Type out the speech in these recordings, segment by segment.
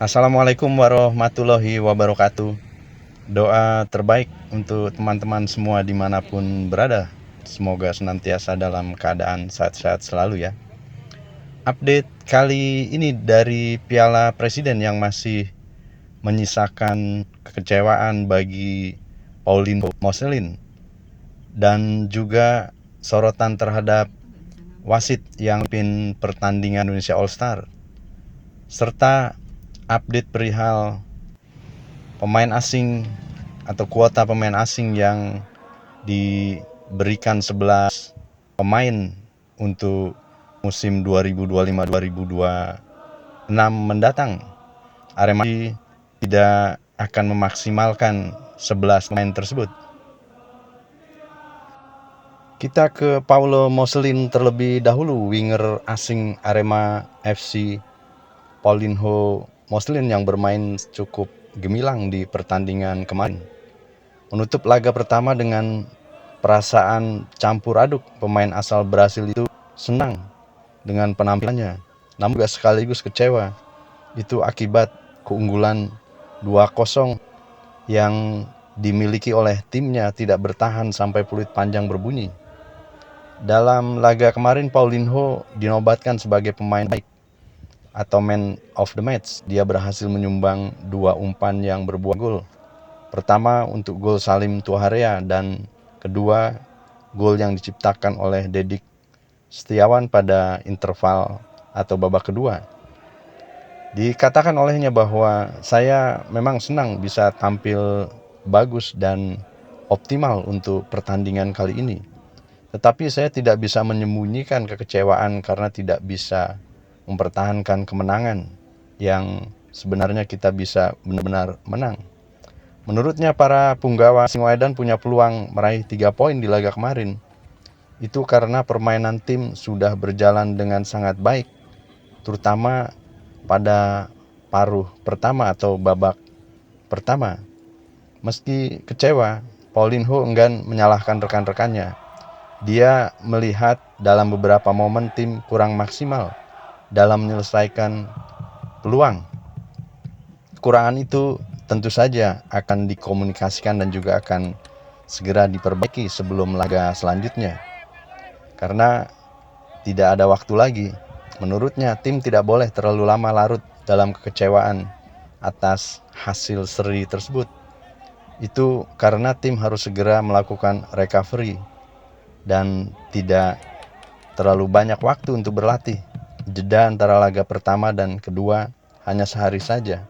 Assalamualaikum warahmatullahi wabarakatuh. Doa terbaik untuk teman-teman semua dimanapun berada. Semoga senantiasa dalam keadaan sehat-sehat selalu ya. Update kali ini dari Piala Presiden yang masih menyisakan kekecewaan bagi Paulinho Moselin dan juga sorotan terhadap wasit yang memimpin pertandingan Indonesia All Star, serta update perihal pemain asing atau kuota pemain asing yang diberikan 11 pemain untuk musim 2025-2026 mendatang. Arema tidak akan memaksimalkan 11 pemain tersebut. Kita ke Paulo Moselin terlebih dahulu, winger asing Arema FC Paulinho Moselin yang bermain cukup gemilang di pertandingan kemarin. Menutup laga pertama dengan perasaan campur aduk. Pemain asal Brasil itu senang dengan penampilannya, namun juga sekaligus kecewa. Itu akibat keunggulan 2-0 yang dimiliki oleh timnya tidak bertahan sampai peluit panjang berbunyi. Dalam laga kemarin, Paulinho dinobatkan sebagai pemain baik atau man of the match. Dia berhasil menyumbang 2 umpan yang berbuah gol. Pertama untuk gol Salim Tuaharea dan kedua gol yang diciptakan oleh Dedik Setiawan pada interval atau babak kedua. Dikatakan olehnya bahwa saya memang senang bisa tampil bagus dan optimal untuk pertandingan kali ini. Tetapi saya tidak bisa menyembunyikan kekecewaan karena tidak bisa mempertahankan kemenangan yang sebenarnya kita bisa benar-benar menang. Menurutnya para punggawa Singoedan punya peluang meraih 3 poin di laga kemarin. Itu karena permainan tim sudah berjalan dengan sangat baik, terutama pada paruh pertama atau babak pertama. Meski kecewa, Paulinho enggan menyalahkan rekan-rekannya. Dia melihat dalam beberapa momen tim kurang maksimal dalam menyelesaikan peluang. Kekurangan itu tentu saja akan dikomunikasikan dan juga akan segera diperbaiki sebelum laga selanjutnya. Karena tidak ada waktu lagi. Menurutnya, tim tidak boleh terlalu lama larut dalam kekecewaan atas hasil seri tersebut. Itu karena tim harus segera melakukan recovery dan tidak terlalu banyak waktu untuk berlatih. Jeda antara laga pertama dan kedua hanya sehari saja.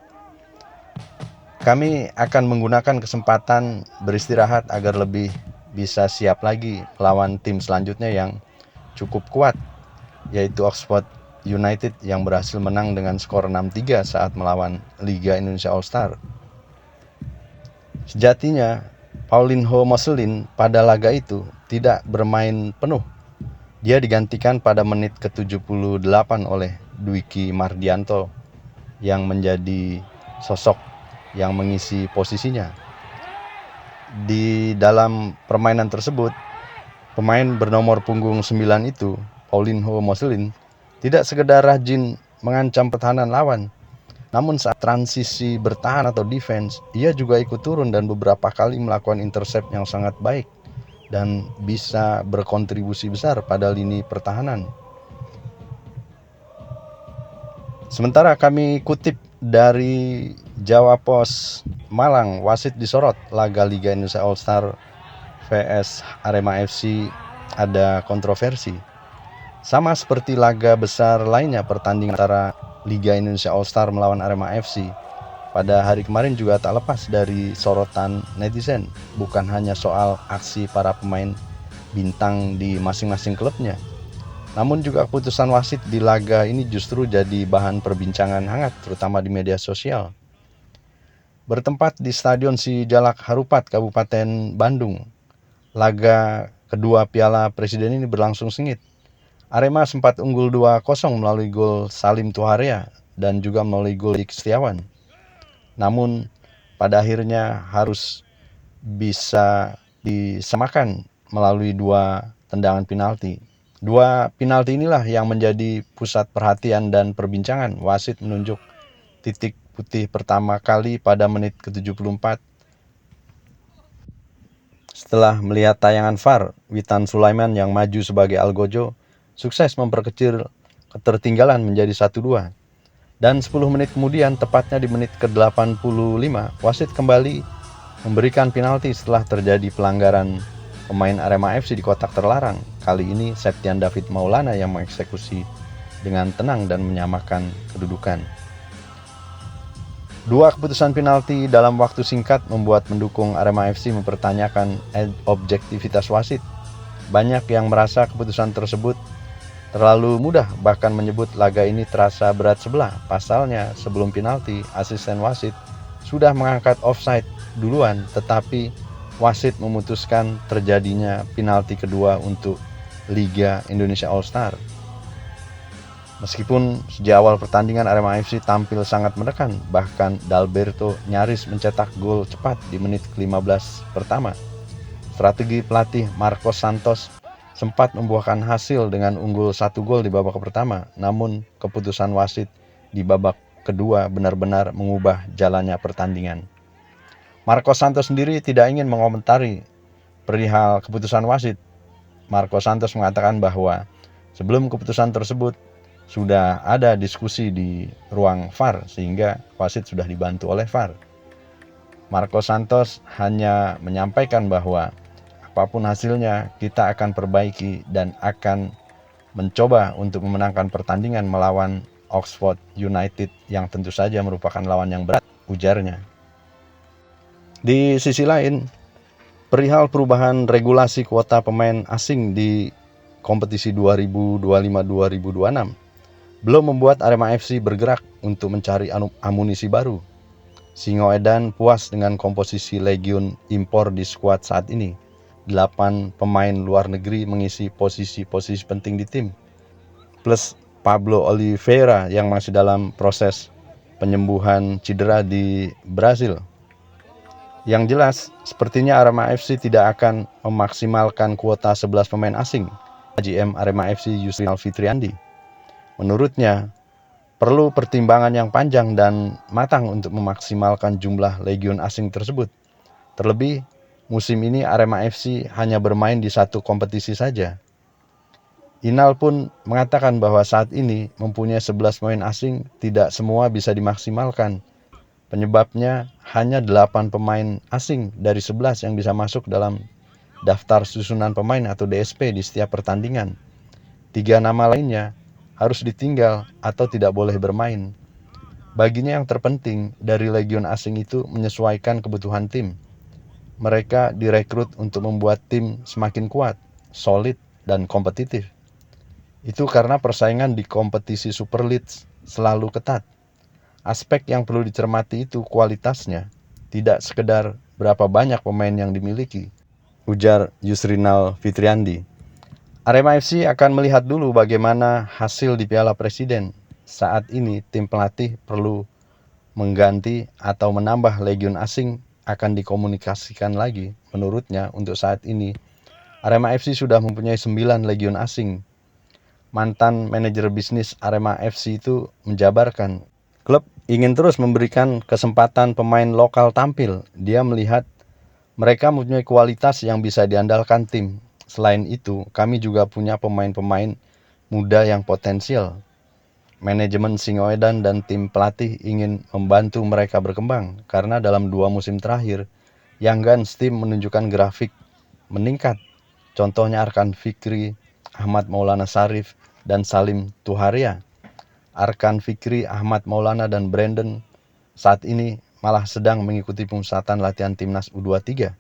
Kami akan menggunakan kesempatan beristirahat agar lebih bisa siap lagi melawan tim selanjutnya yang cukup kuat, yaitu Oxford United yang berhasil menang dengan skor 6-3 saat melawan Liga Indonesia All Star. Sejatinya, Paulinho Moselin pada laga itu tidak bermain penuh. Dia digantikan pada menit ke-78 oleh Dwiki Mardianto yang menjadi sosok yang mengisi posisinya. Di dalam permainan tersebut, pemain bernomor punggung 9 itu, Paulinho Moselin, tidak sekedar rajin mengancam pertahanan lawan, namun saat transisi bertahan atau defense, ia juga ikut turun dan beberapa kali melakukan intercept yang sangat baik dan bisa berkontribusi besar pada lini pertahanan. Sementara kami kutip dari Jawa Pos Malang, wasit disorot laga Liga Indonesia All Star vs Arema FC ada kontroversi. Sama seperti laga besar lainnya, pertandingan antara Liga Indonesia All Star melawan Arema FC pada hari kemarin juga tak lepas dari sorotan netizen. Bukan hanya soal aksi para pemain bintang di masing-masing klubnya, namun juga keputusan wasit di laga ini justru jadi bahan perbincangan hangat, terutama di media sosial. Bertempat di Stadion Sijalak Harupat, Kabupaten Bandung, laga kedua Piala Presiden ini berlangsung sengit. Arema sempat unggul 2-0 melalui gol Salim Tuaharea dan juga melalui gol Dik Setiawan. Namun pada akhirnya harus bisa disamakan melalui 2 tendangan penalti. 2 penalti inilah yang menjadi pusat perhatian dan perbincangan. Wasit menunjuk titik putih pertama kali pada menit ke-74. Setelah melihat tayangan VAR, Witan Sulaiman yang maju sebagai Algojo sukses memperkecil ketertinggalan menjadi 1-2. Dan 10 menit kemudian, tepatnya di menit ke-85, wasit kembali memberikan penalti setelah terjadi pelanggaran pemain Arema FC di kotak terlarang. Kali ini Septian David Maulana yang mengeksekusi dengan tenang dan menyamakan kedudukan. Dua keputusan penalti dalam waktu singkat membuat pendukung Arema FC mempertanyakan objektivitas wasit. Banyak yang merasa keputusan tersebut terlalu mudah, bahkan menyebut laga ini terasa berat sebelah. Pasalnya, sebelum penalti, asisten wasit sudah mengangkat offside duluan, tetapi wasit memutuskan terjadinya penalti kedua untuk Liga Indonesia All-Star. Meskipun sejak awal pertandingan Arema FC tampil sangat menekan, bahkan Dalberto nyaris mencetak gol cepat di menit ke-15 pertama. Strategi pelatih Marcos Santos sempat membuahkan hasil dengan unggul 1 gol di babak pertama, namun keputusan wasit di babak kedua benar-benar mengubah jalannya pertandingan. Marcos Santos sendiri tidak ingin mengomentari perihal keputusan wasit. Marcos Santos mengatakan bahwa sebelum keputusan tersebut sudah ada diskusi di ruang VAR sehingga wasit sudah dibantu oleh VAR. Marcos Santos hanya menyampaikan bahwa apapun hasilnya kita akan perbaiki dan akan mencoba untuk memenangkan pertandingan melawan Oxford United yang tentu saja merupakan lawan yang berat, ujarnya. Di sisi lain, perihal perubahan regulasi kuota pemain asing di kompetisi 2025-2026 belum membuat Arema FC bergerak untuk mencari amunisi baru. Singoedan puas dengan komposisi legion impor di skuad saat ini. 8 pemain luar negeri mengisi posisi-posisi penting di tim, plus Pablo Oliveira yang masih dalam proses penyembuhan cedera di Brasil. Yang jelas, sepertinya Arema FC tidak akan memaksimalkan kuota 11 pemain asing. GM Arema FC Yusrinal Fitriandi, menurutnya, perlu pertimbangan yang panjang dan matang untuk memaksimalkan jumlah legion asing tersebut. Terlebih, musim ini Arema FC hanya bermain di satu kompetisi saja. Inal pun mengatakan bahwa saat ini mempunyai 11 pemain asing tidak semua bisa dimaksimalkan. Penyebabnya hanya 8 pemain asing dari 11 yang bisa masuk dalam daftar susunan pemain atau DSP di setiap pertandingan. 3 nama lainnya harus ditinggal atau tidak boleh bermain. Baginya yang terpenting dari legion asing itu menyesuaikan kebutuhan tim. Mereka direkrut untuk membuat tim semakin kuat, solid, dan kompetitif. Itu karena persaingan di kompetisi Super League selalu ketat. Aspek yang perlu dicermati itu kualitasnya, tidak sekedar berapa banyak pemain yang dimiliki, ujar Yusrinal Fitriandi. Arema FC akan melihat dulu bagaimana hasil di Piala Presiden. Saat ini tim pelatih perlu mengganti atau menambah legion asing akan dikomunikasikan lagi. Menurutnya untuk saat ini Arema FC sudah mempunyai 9 legion asing. Mantan manajer bisnis Arema FC itu menjabarkan, klub ingin terus memberikan kesempatan pemain lokal tampil. Dia melihat mereka mempunyai kualitas yang bisa diandalkan tim. Selain itu, kami juga punya pemain-pemain muda yang potensial. Manajemen Singoedan dan tim pelatih ingin membantu mereka berkembang karena dalam 2 musim terakhir, Young Guns tim menunjukkan grafik meningkat. Contohnya Arkan Fikri, Ahmad Maulana Sarif, dan Salim Tuharia. Arkan Fikri, Ahmad Maulana, dan Brandon saat ini malah sedang mengikuti pemusatan latihan timnas U23.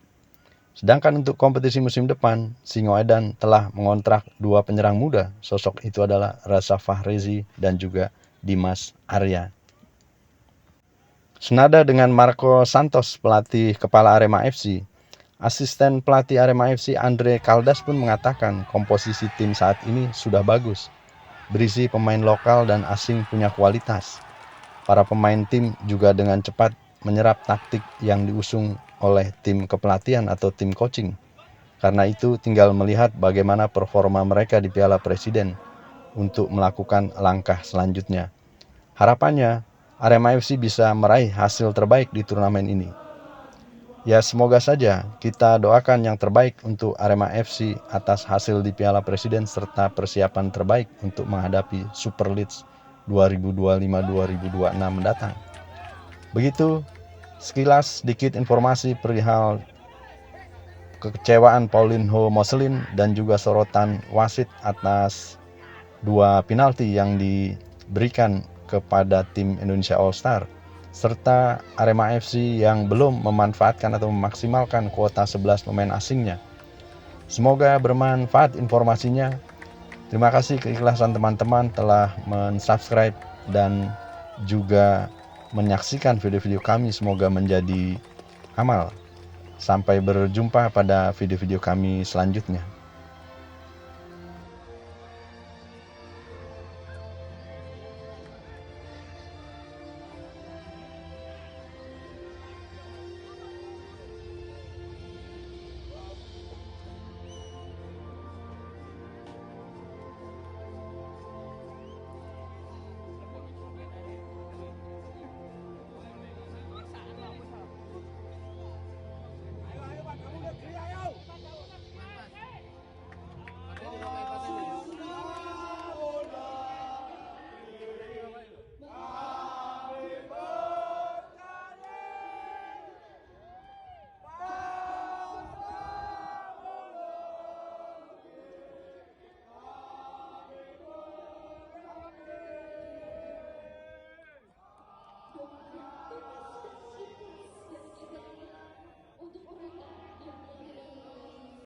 Sedangkan untuk kompetisi musim depan, Singoedan telah mengontrak 2 penyerang muda. Sosok itu adalah Rasa Fahrezi dan juga Dimas Arya. Senada dengan Marco Santos, pelatih kepala Arema FC, asisten pelatih Arema FC Andre Caldas pun mengatakan komposisi tim saat ini sudah bagus. Berisi pemain lokal dan asing punya kualitas. Para pemain tim juga dengan cepat menyerap taktik yang diusung oleh tim kepelatihan atau tim coaching. Karena itu tinggal melihat bagaimana performa mereka di Piala Presiden untuk melakukan langkah selanjutnya. Harapannya Arema FC bisa meraih hasil terbaik di turnamen ini. Ya semoga saja kita doakan yang terbaik untuk Arema FC atas hasil di Piala Presiden serta persiapan terbaik untuk menghadapi Super League 2025-2026 mendatang. Begitu sekilas sedikit informasi perihal kekecewaan Paulinho Moselin dan juga sorotan wasit atas 2 penalti yang diberikan kepada tim Indonesia All Star, serta Arema FC yang belum memanfaatkan atau memaksimalkan kuota 11 pemain asingnya. Semoga bermanfaat informasinya. Terima kasih keikhlasan teman-teman telah mensubscribe dan juga menyaksikan video-video kami, semoga menjadi amal. Sampai berjumpa pada video-video kami selanjutnya.